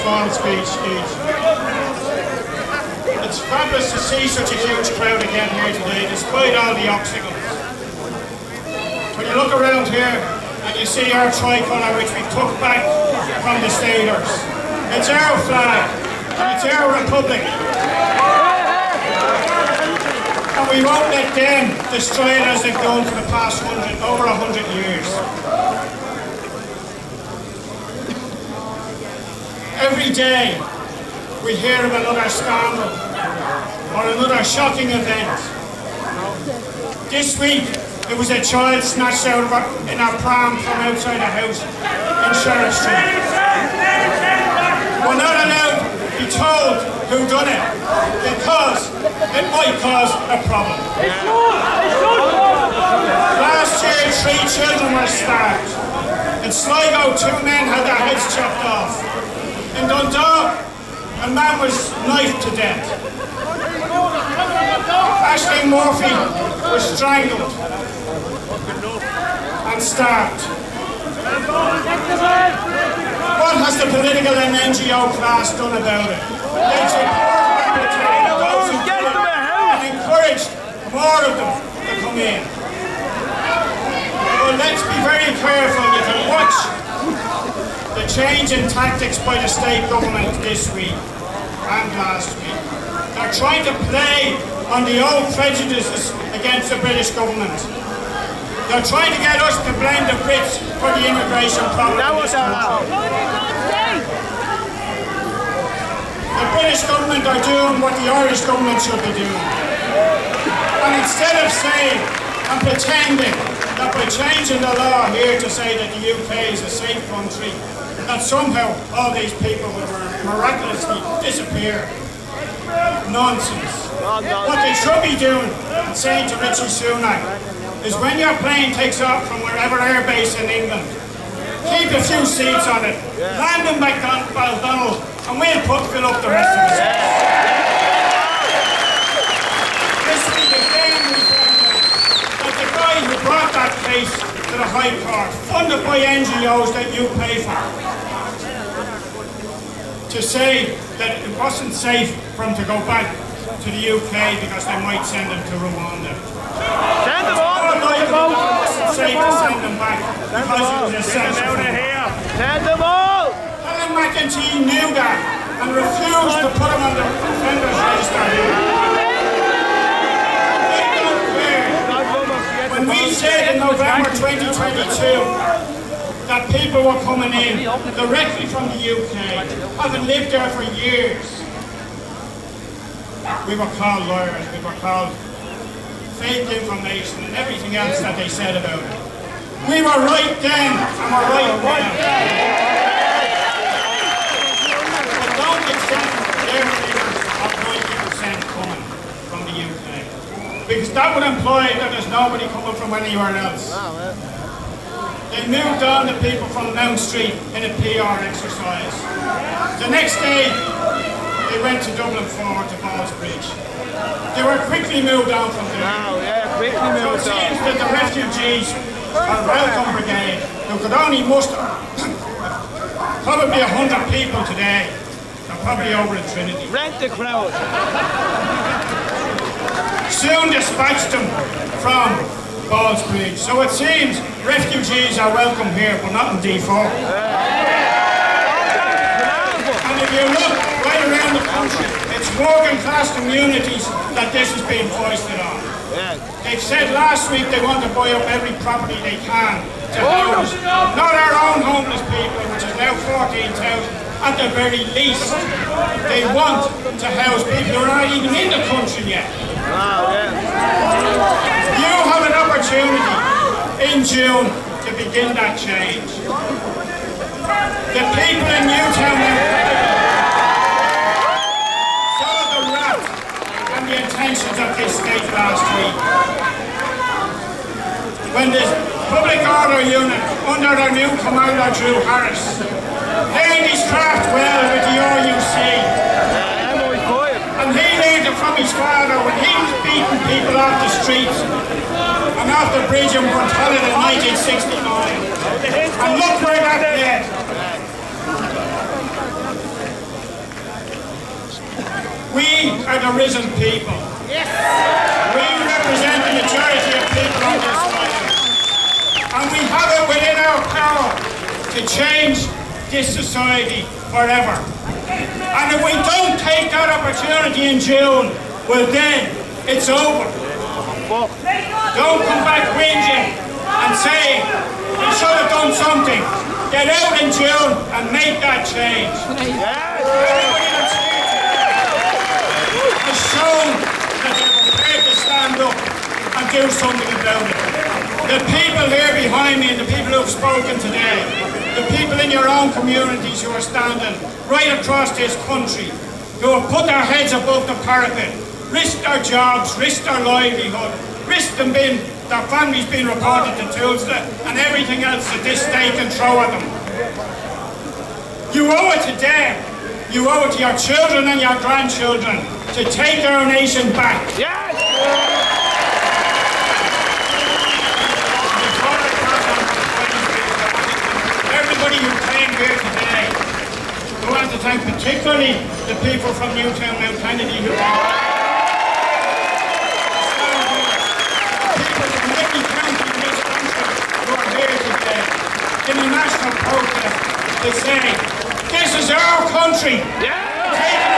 small speech each. It's fabulous to see such a huge crowd again here today, despite all the obstacles. When you look around here and you see our tricolour, which we took back from the Staters, it's our flag and it's our republic. And we won't let them destroy it as they've done for the past over 100 years. Every day we hear of another scandal or another shocking event. This week it was a child snatched out in our pram from outside a house in Sheriff Street. We're not allowed to be told who done it because it might cause a problem. Last year 3 children were stabbed. In Sligo 2 men had their heads chopped off. In Dundalk, a man was knifed to death. Ashling Murphy was strangled and stabbed. What has the political and NGO class done about it? They've supported those who do it and encouraged more of them to come in. But let's be very careful. You can watch the change in tactics by the state government this week and last week. They're trying to play on the old prejudices against the British government. They're trying to get us to blame the Brits for the immigration problem in this country. The British government are doing what the Irish government should be doing. And instead of saying and pretending that by changing the law here to say that the UK is a safe country, that somehow all these people will miraculously disappear. Nonsense. What they should be doing and saying to Richie Sunak is when your plane takes off from wherever airbase in England, keep a few seats on it, land in McDonald, and we'll fill up the rest of the seats. This week again we found out that the guy who brought that case to the High Court, funded by NGOs that you pay for, to say that it wasn't safe for him to go back to the UK because they might send him to Rwanda. Send them on! It wasn't safe to send them back because it was essential. Send them all! Helen McEntee knew that and refused to put him on the offenders register. They don't care. When we said in November 2022 that people were coming in directly from the UK, having lived there for years, we were called liars, we were called fake information and everything else that they said about it. We were right then and we're right now. But don't accept their figures of 90% coming from the UK, because that would imply that there's nobody coming from anywhere else. They moved on the people from Mount Street in a PR exercise. The next day, they went to Dublin forward to Ballsbridge. They were quickly moved on from there. So it seems that the refugees are welcome brigade, who could only muster probably 100 people today. They're probably over in Trinity. Rent the crowd. Soon dispatched them from Ballsbridge. So it seems refugees are welcome here, but not in D4. And if you look right around the country, it's working class communities that this is being foisted on. They've said last week they want to buy up every property they can to house, not our own homeless people, which is now 14,000 at the very least. They want to house people who are not even in the country yet. You have an opportunity in June to begin that change. The people in Newtown saw the wrath and the intentions of this state last week. When the public order unit under their new commander Drew Harris learned his craft well with the RUC. And he learned it from his father when he was beating people off the streets and off the bridge in Porthollet in 1969. And look where that led. citizen people. Yes. We represent the majority of people on this island. And we have it within our power to change this society forever. And if we don't take that opportunity in June, well then, it's over. Don't come back whinging and saying, we should have done something. Get out in June and make that change. Everybody that's here today has shown that they're prepared to stand up and do something about it. The people here behind me and the people who have spoken today, the people in your own communities who are standing right across this country, who have put their heads above the parapet, risked their jobs, risked their livelihood, risked them being, their families being reported to Tulsa and everything else that this state can throw at them. You owe it to them, you owe it to your children and your grandchildren to take our nation back. Yes! Everybody who came here today, I want to thank particularly the people from Newtown, Mount Kennedy who came. People from every county in this country who are here today in a national protest to say, this is our country. Yeah!